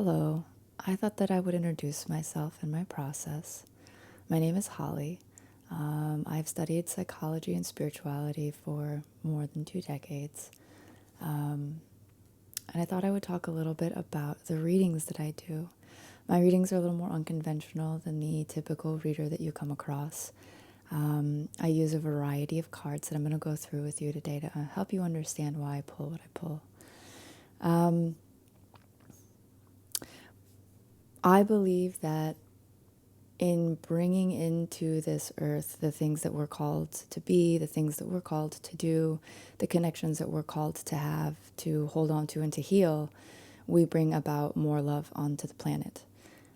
Hello. I thought that I would introduce myself and my process. My name is Holly. I've studied psychology and spirituality for more than 2 decades. And I thought I would talk a little bit about the readings that I do. My readings are a little more unconventional than the typical reader that you come across. I use a variety of cards that I'm going to go through with you today to help you understand why I pull what I pull. I believe that in bringing into this earth the things that we're called to be, the things that we're called to do, the connections that we're called to have, to hold on to and to heal, we bring about more love onto the planet.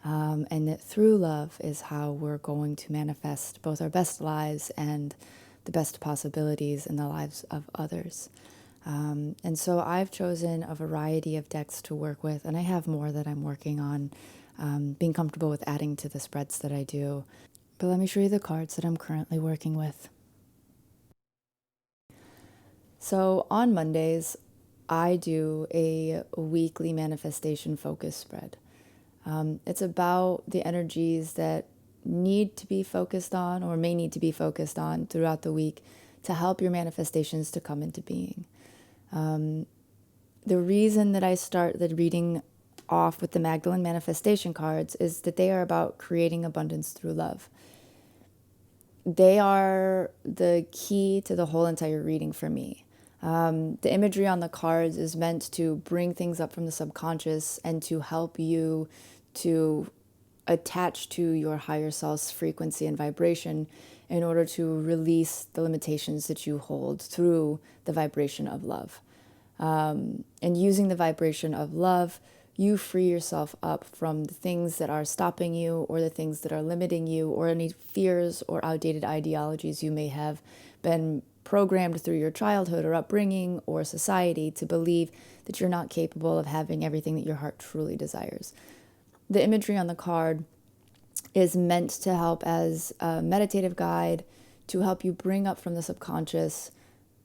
And that through love is how we're going to manifest both our best lives and the best possibilities in the lives of others. And so I've chosen a variety of decks to work with, and I have more that I'm working on, being comfortable with adding to the spreads that I do. But let me show you the cards that I'm currently working with. So on Mondays, I do a weekly manifestation focus spread. It's about the energies that need to be focused on or may need to be focused on throughout the week to help your manifestations to come into being. The reason that I start the reading off with the Magdalene manifestation cards is that they are about creating abundance through love. They are the key to the whole entire reading for me. The imagery on the cards is meant to bring things up from the subconscious and to help you to attach to your higher self's frequency and vibration in order to release the limitations that you hold through the vibration of love. And using the vibration of love, you free yourself up from the things that are stopping you or the things that are limiting you or any fears or outdated ideologies you may have been programmed through your childhood or upbringing or society to believe that you're not capable of having everything that your heart truly desires. The imagery on the card is meant to help as a meditative guide to help you bring up from the subconscious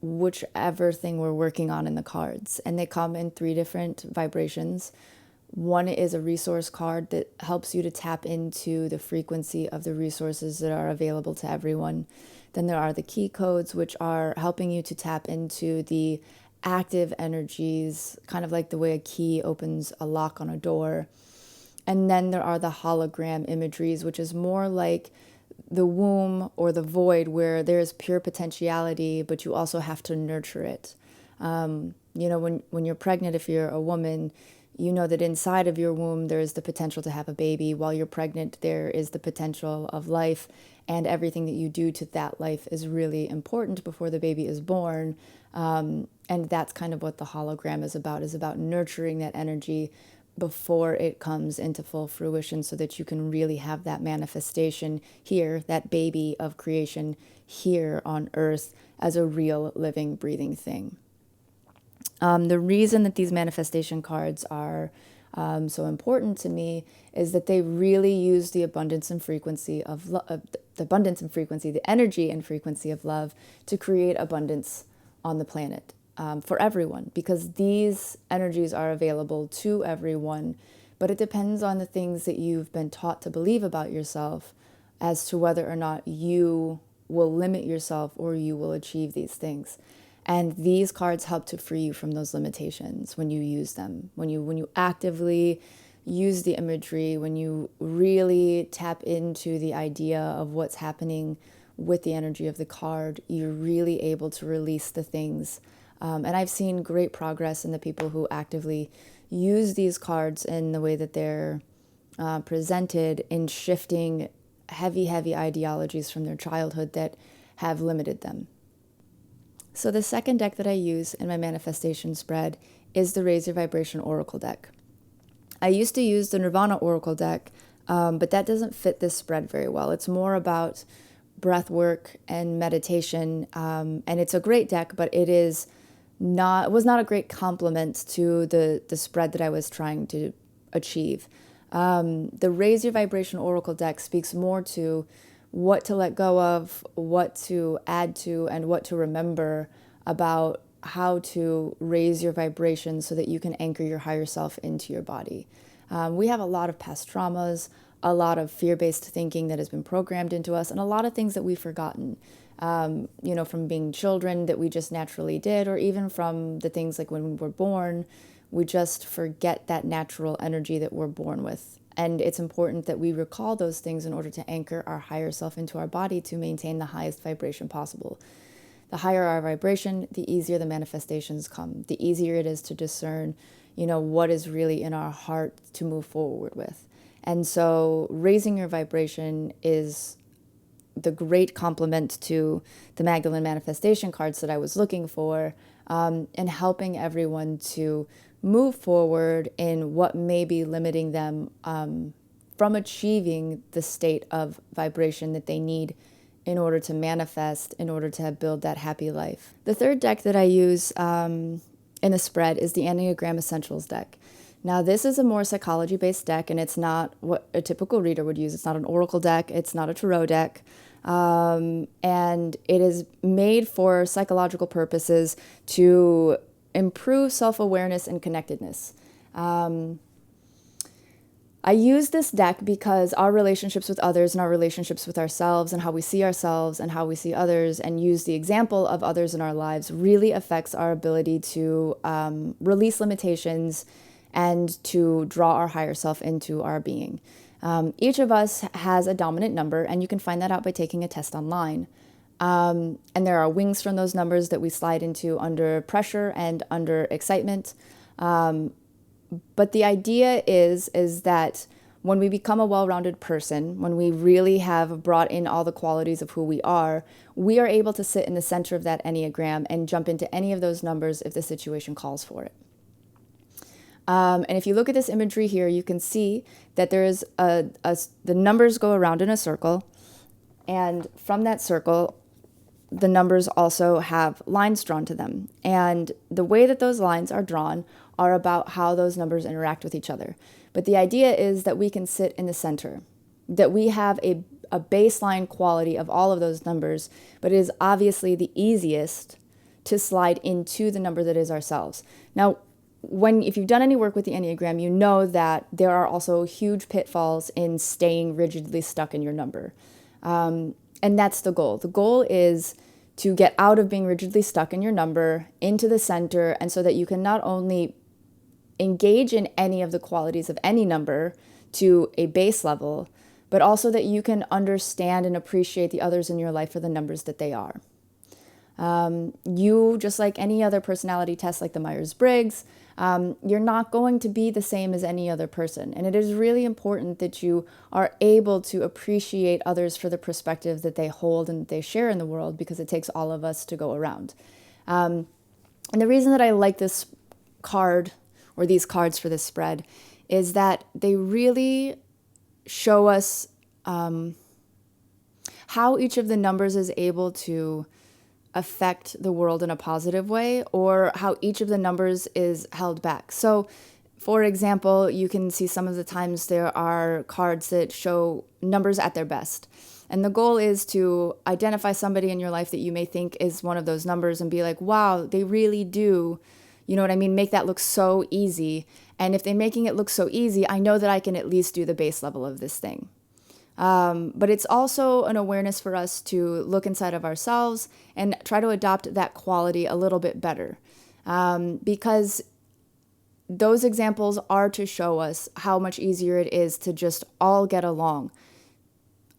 whichever thing we're working on in the cards. And they come in 3 different vibrations. One is a resource card that helps you to tap into the frequency of the resources that are available to everyone. Then there are the key codes, which are helping you to tap into the active energies, kind of like the way a key opens a lock on a door. And then there are the hologram imageries, which is more like the womb or the void where there is pure potentiality, but you also have to nurture it. When you're pregnant, if you're a woman, you know that inside of your womb there is the potential to have a baby. While you're pregnant, there is the potential of life, and everything that you do to that life is really important before the baby is born. And that's kind of what the hologram is about nurturing that energy before it comes into full fruition so that you can really have that manifestation here, that baby of creation here on earth as a real living, breathing thing. The reason that these manifestation cards are so important to me is that they really use the abundance and frequency of the energy and frequency of love to create abundance on the planet. For everyone, because these energies are available to everyone, but it depends on the things that you've been taught to believe about yourself as to whether or not you will limit yourself or you will achieve these things. And these cards help to free you from those limitations when you use them, when you actively use the imagery, when you really tap into the idea of what's happening with the energy of the card, you're really able to release the things. And I've seen great progress in the people who actively use these cards in the way that they're presented in shifting heavy ideologies from their childhood that have limited them. So the second deck that I use in my manifestation spread is the Raise Your Vibration Oracle deck. I used to use the Nirvana Oracle deck, but that doesn't fit this spread very well. It's more about breath work and meditation, and it's a great deck, but it was not a great complement to the spread that I was trying to achieve. The Raise Your Vibration Oracle deck speaks more to what to let go of, what to add to, and what to remember about how to raise your vibration so that you can anchor your higher self into your body. We have a lot of past traumas, a lot of fear-based thinking that has been programmed into us, and a lot of things that we've forgotten. From being children that we just naturally did, or even from the things like when we were born, we just forget that natural energy that we're born with. And it's important that we recall those things in order to anchor our higher self into our body to maintain the highest vibration possible. The higher our vibration, the easier the manifestations come. The easier it is to discern, what is really in our heart to move forward with. And so raising your vibration is the great complement to the Magdalene manifestation cards that I was looking for, and helping everyone to move forward in what may be limiting them from achieving the state of vibration that they need in order to manifest, in order to build that happy life. The third deck that I use in the spread is the Enneagram Essentials deck. Now, this is a more psychology-based deck, and it's not what a typical reader would use. It's not an oracle deck. It's not a tarot deck. And it is made for psychological purposes to improve self-awareness and connectedness. I use this deck because our relationships with others and our relationships with ourselves and how we see ourselves and how we see others and use the example of others in our lives really affects our ability to release limitations and to draw our higher self into our being. Each of us has a dominant number, and you can find that out by taking a test online. And there are wings from those numbers that we slide into under pressure and under excitement. But the idea is that when we become a well-rounded person, when we really have brought in all the qualities of who we are able to sit in the center of that Enneagram and jump into any of those numbers if the situation calls for it. And if you look at this imagery here, you can see that there is the numbers go around in a circle, and from that circle, the numbers also have lines drawn to them. And the way that those lines are drawn are about how those numbers interact with each other. But the idea is that we can sit in the center, that we have a baseline quality of all of those numbers, but it is obviously the easiest to slide into the number that is ourselves. Now, if you've done any work with the Enneagram, you know that there are also huge pitfalls in staying rigidly stuck in your number. And that's the goal. The goal is to get out of being rigidly stuck in your number into the center, and so that you can not only engage in any of the qualities of any number to a base level, but also that you can understand and appreciate the others in your life for the numbers that they are. You, just like any other personality test like the Myers-Briggs, you're not going to be the same as any other person. And it is really important that you are able to appreciate others for the perspective that they hold and that they share in the world, because it takes all of us to go around. And the reason that I like this card, or these cards for this spread, is that they really show us how each of the numbers is able to affect the world in a positive way, or how each of the numbers is held back. So, for example, you can see some of the times there are cards that show numbers at their best. And the goal is to identify somebody in your life that you may think is one of those numbers and be like, wow, they really do, you know what I mean, make that look so easy. And if they're making it look so easy, I know that I can at least do the base level of this thing. But it's also an awareness for us to look inside of ourselves and try to adopt that quality a little bit better. Because those examples are to show us how much easier it is to just all get along.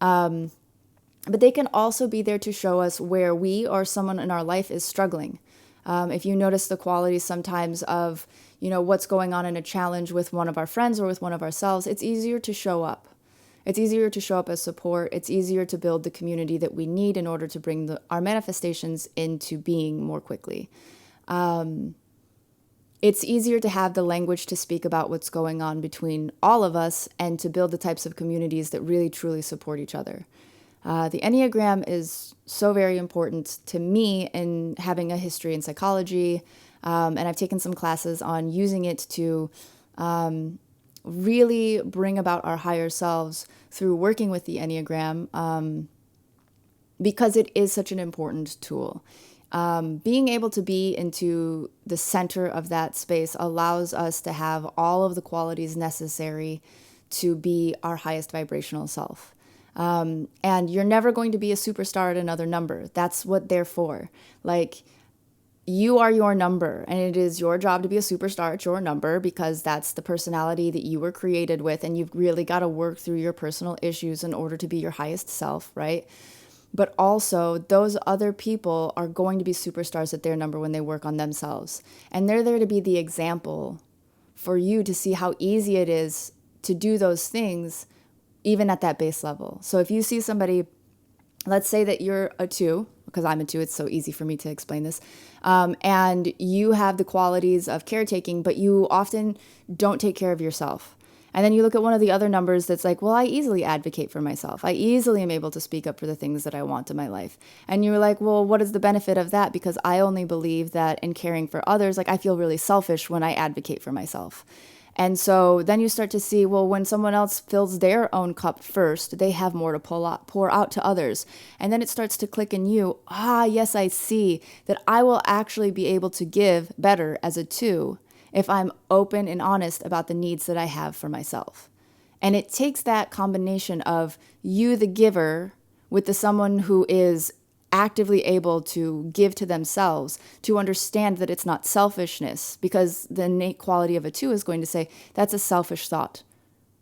But they can also be there to show us where we or someone in our life is struggling. If you notice the qualities sometimes of, what's going on in a challenge with one of our friends or with one of ourselves, it's easier to show up. It's easier to show up as support. It's easier to build the community that we need in order to bring our manifestations into being more quickly. It's easier to have the language to speak about what's going on between all of us and to build the types of communities that really truly support each other. The Enneagram is so very important to me in having a history in psychology, and I've taken some classes on using it to really bring about our higher selves through working with the Enneagram, because it is such an important tool. Being able to be into the center of that space allows us to have all of the qualities necessary to be our highest vibrational self. And you're never going to be a superstar at another number. That's what they're for. Like, you are your number, and it is your job to be a superstar at your number, because that's the personality that you were created with, and you've really got to work through your personal issues in order to be your highest self, right? But also, those other people are going to be superstars at their number when they work on themselves. And they're there to be the example for you to see how easy it is to do those things, even at that base level. So if you see somebody, let's say that you're a 2, because I'm a 2, it's so easy for me to explain this, and you have the qualities of caretaking, but you often don't take care of yourself. And then you look at one of the other numbers that's like, well, I easily advocate for myself. I easily am able to speak up for the things that I want in my life. And you're like, well, what is the benefit of that? Because I only believe that in caring for others, like, I feel really selfish when I advocate for myself. And so then you start to see, well, when someone else fills their own cup first, they have more to pour out to others. And then it starts to click in you, yes, I see that I will actually be able to give better as a 2 if I'm open and honest about the needs that I have for myself. And it takes that combination of you, the giver, with the someone who is actively able to give to themselves, to understand that it's not selfishness, because the innate quality of a 2 is going to say, that's a selfish thought.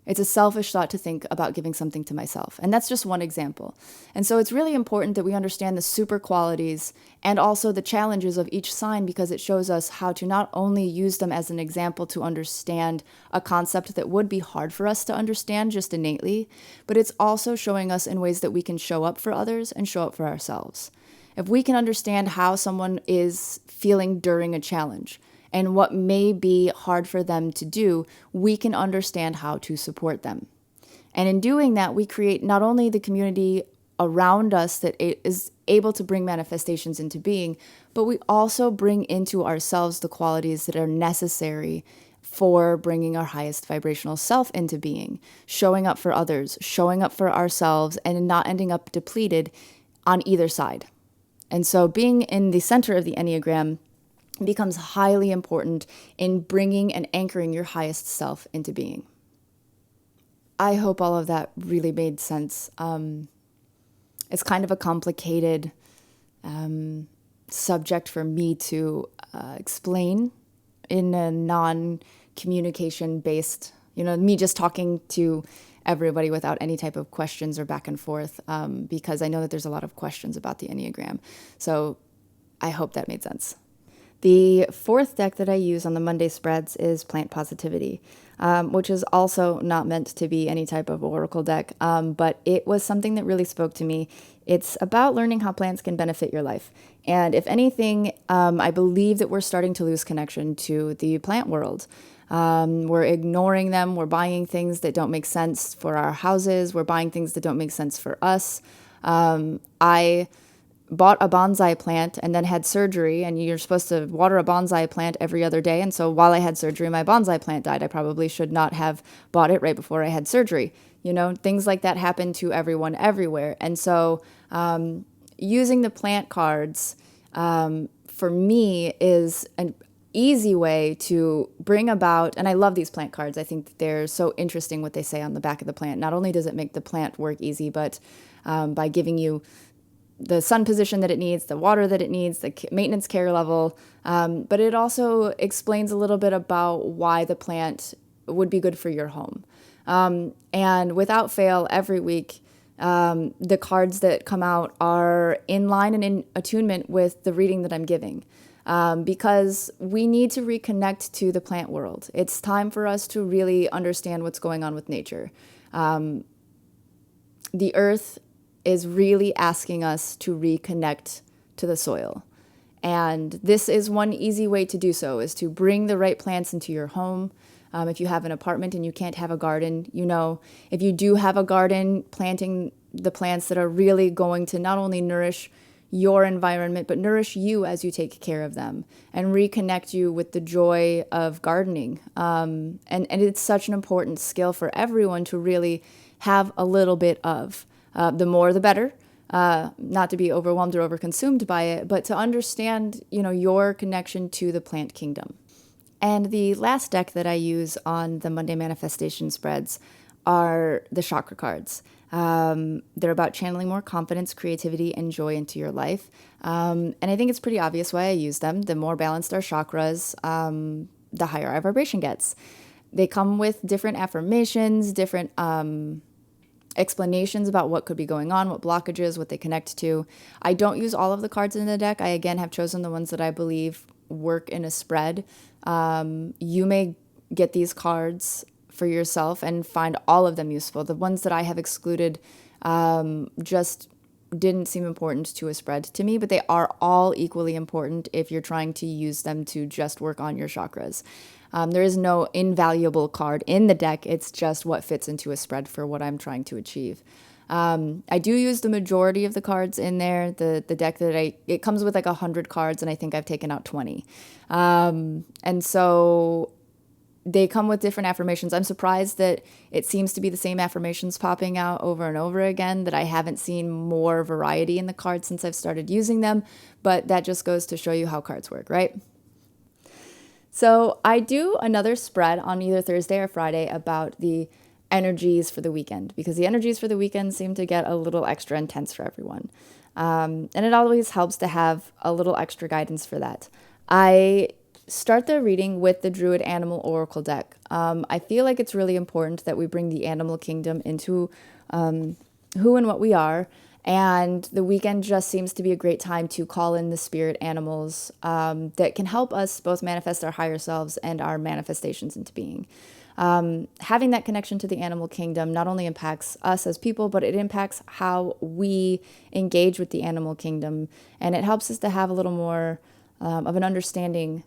It's a selfish thought to think about giving something to myself. And that's just one example. And so it's really important that we understand the super qualities and also the challenges of each sign, because it shows us how to not only use them as an example to understand a concept that would be hard for us to understand just innately, but it's also showing us in ways that we can show up for others and show up for ourselves. If we can understand how someone is feeling during a challenge, and what may be hard for them to do, we can understand how to support them. And in doing that, we create not only the community around us that is able to bring manifestations into being, but we also bring into ourselves the qualities that are necessary for bringing our highest vibrational self into being, showing up for others, showing up for ourselves, and not ending up depleted on either side. And so being in the center of the Enneagram becomes highly important in bringing and anchoring your highest self into being. I hope all of that really made sense. It's kind of a complicated subject for me to explain in a non-communication based, me just talking to everybody without any type of questions or back and forth, because I know that there's a lot of questions about the Enneagram. So I hope that made sense. The 4th deck that I use on the Monday spreads is Plant Positivity, which is also not meant to be any type of oracle deck, but it was something that really spoke to me. It's about learning how plants can benefit your life. And if anything, I believe that we're starting to lose connection to the plant world. We're ignoring them. We're buying things that don't make sense for our houses. We're buying things that don't make sense for us. I bought a bonsai plant and then had surgery, and you're supposed to water a bonsai plant every other day. And so while I had surgery, my bonsai plant died. I probably should not have bought it right before I had surgery. Things like that happen to everyone everywhere. And so using the plant cards for me is an easy way to bring about, and I love these plant cards. I think they're so interesting what they say on the back of the plant. Not only does it make the plant work easy, but by giving you the sun position that it needs, the water that it needs, the maintenance care level. But it also explains a little bit about why the plant would be good for your home. And without fail, every week, the cards that come out are in line and in attunement with the reading that I'm giving. Because we need to reconnect to the plant world. It's time for us to really understand what's going on with nature. The earth is really asking us to reconnect to the soil. And this is one easy way to do so, is to bring the right plants into your home. If you have an apartment and you can't have a garden, if you do have a garden, planting the plants that are really going to not only nourish your environment, but nourish you as you take care of them and reconnect you with the joy of gardening. And it's such an important skill for everyone to really have a little bit of. The more, the better. not to be overwhelmed or overconsumed by it, but to understand, your connection to the plant kingdom. And the last deck that I use on the Monday manifestation spreads are the chakra cards. They're about channeling more confidence, creativity, and joy into your life. And I think it's pretty obvious why I use them. The more balanced our chakras, the higher our vibration gets. They come with different affirmations, different explanations about what could be going on, what blockages, what they connect to. I don't use all of the cards in the deck. I, again, have chosen the ones that I believe work in a spread. You may get these cards for yourself and find all of them useful. The ones that I have excluded just didn't seem important to a spread to me, but they are all equally important if you're trying to use them to just work on your chakras. There is no invaluable card in the deck. It's just what fits into a spread for what I'm trying to achieve. I do use the majority of the cards in there. The deck it comes with like 100 cards, and I think I've taken out 20. And so they come with different affirmations. I'm surprised that it seems to be the same affirmations popping out over and over again, that I haven't seen more variety in the cards since I've started using them. But that just goes to show you how cards work, right? So I do another spread on either Thursday or Friday about the energies for the weekend, because the energies for the weekend seem to get a little extra intense for everyone. And it always helps to have a little extra guidance for that. I start the reading with the Druid Animal Oracle deck. I feel like it's really important that we bring the animal kingdom into who and what we are. And the weekend just seems to be a great time to call in the spirit animals that can help us both manifest our higher selves and our manifestations into being. Having that connection to the animal kingdom not only impacts us as people, but it impacts how we engage with the animal kingdom. And it helps us to have a little more of an understanding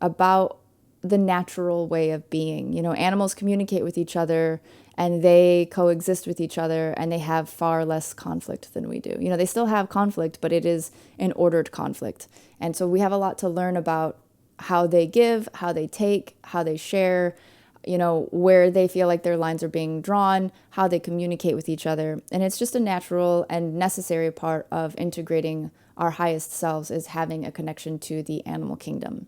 about the natural way of being. Animals communicate with each other and they coexist with each other, and they have far less conflict than we do. They still have conflict, but it is an ordered conflict. And so we have a lot to learn about how they give, how they take, how they share, where they feel like their lines are being drawn, how they communicate with each other. And it's just a natural and necessary part of integrating our highest selves, is having a connection to the animal kingdom.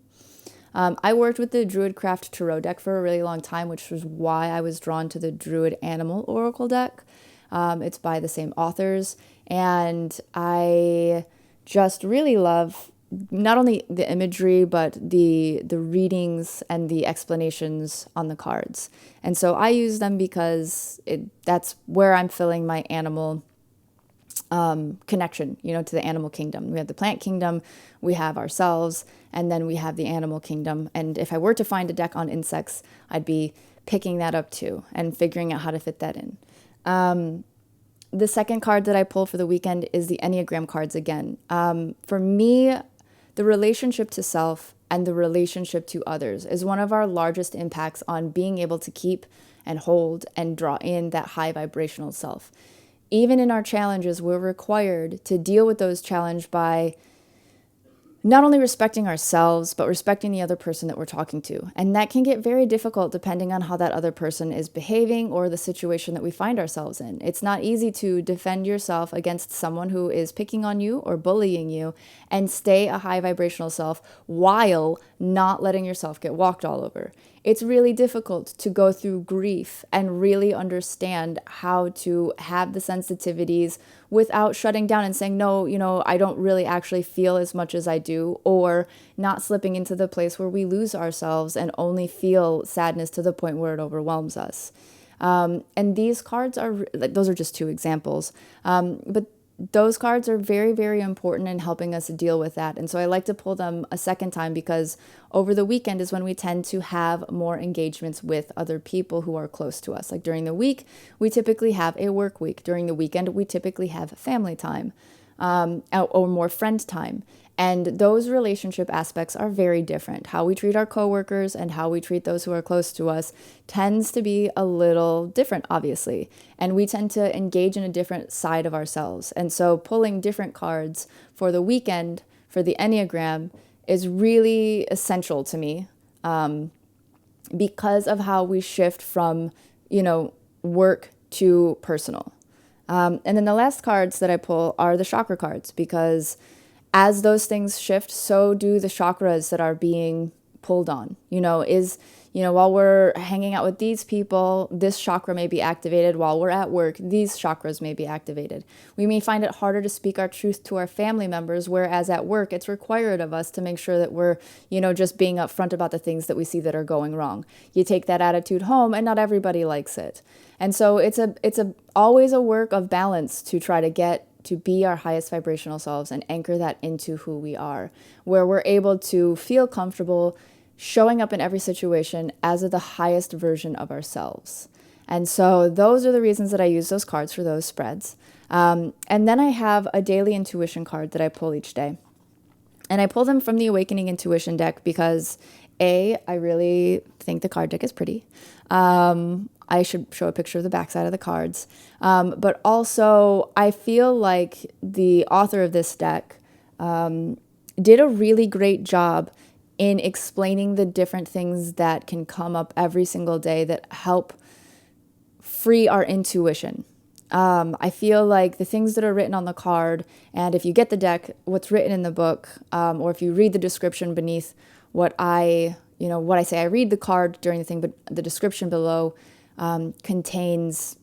I worked with the Druidcraft Tarot deck for a really long time, which was why I was drawn to the Druid Animal Oracle deck. It's by the same authors, and I just really love not only the imagery, but the readings and the explanations on the cards. And so I use them because that's where I'm filling my animal connection, to the animal kingdom. We have the plant kingdom, we have ourselves, and then we have the animal kingdom. And if I were to find a deck on insects, I'd be picking that up too and figuring out how to fit that in. The second card that I pull for the weekend is the Enneagram cards again. For me, the relationship to self and the relationship to others is one of our largest impacts on being able to keep and hold and draw in that high vibrational self. Even in our challenges, we're required to deal with those challenges by not only respecting ourselves, but respecting the other person that we're talking to. And that can get very difficult depending on how that other person is behaving or the situation that we find ourselves in. It's not easy to defend yourself against someone who is picking on you or bullying you and stay a high vibrational self while not letting yourself get walked all over. It's really difficult to go through grief and really understand how to have the sensitivities without shutting down and saying, no, I don't really actually feel as much as I do, or not slipping into the place where we lose ourselves and only feel sadness to the point where it overwhelms us. And these cards those are just two examples. But those cards are very, very important in helping us deal with that. And so I like to pull them a second time, because over the weekend is when we tend to have more engagements with other people who are close to us. Like during the week, we typically have a work week. During the weekend, we typically have family time or more friend time. And those relationship aspects are very different. How we treat our coworkers and how we treat those who are close to us tends to be a little different, obviously. And we tend to engage in a different side of ourselves. And so pulling different cards for the weekend for the Enneagram is really essential to me, because of how we shift from, work to personal. And then the last cards that I pull are the chakra cards, because as those things shift, so do the chakras that are being pulled on. While we're hanging out with these people, this chakra may be activated. While we're at work, these chakras may be activated. We may find it harder to speak our truth to our family members, whereas at work, it's required of us to make sure that we're, just being upfront about the things that we see that are going wrong. You take that attitude home, and not everybody likes it. And so it's always a work of balance to try to get to be our highest vibrational selves and anchor that into who we are, where we're able to feel comfortable showing up in every situation as the highest version of ourselves. And so those are the reasons that I use those cards for those spreads. And then I have a daily intuition card that I pull each day. And I pull them from the Awakening Intuition deck because I really think the card deck is pretty. I should show a picture of the backside of the cards. But also, I feel like the author of this deck did a really great job in explaining the different things that can come up every single day that help free our intuition. I feel like the things that are written on the card, and if you get the deck, what's written in the book, or if you read the description beneath what I say, I read the card during the thing, but the description below contains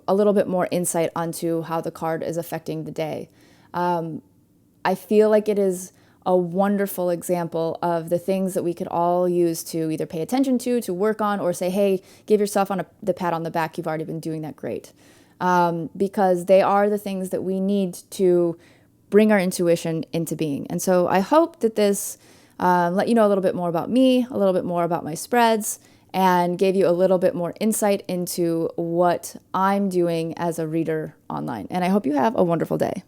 a little bit more insight onto how the card is affecting the day. I feel like it is a wonderful example of the things that we could all use to either pay attention to work on, or say, hey, give yourself the pat on the back. You've already been doing that great. Because they are the things that we need to bring our intuition into being. And so I hope that this let you know a little bit more about me, a little bit more about my spreads, and gave you a little bit more insight into what I'm doing as a reader online. And I hope you have a wonderful day.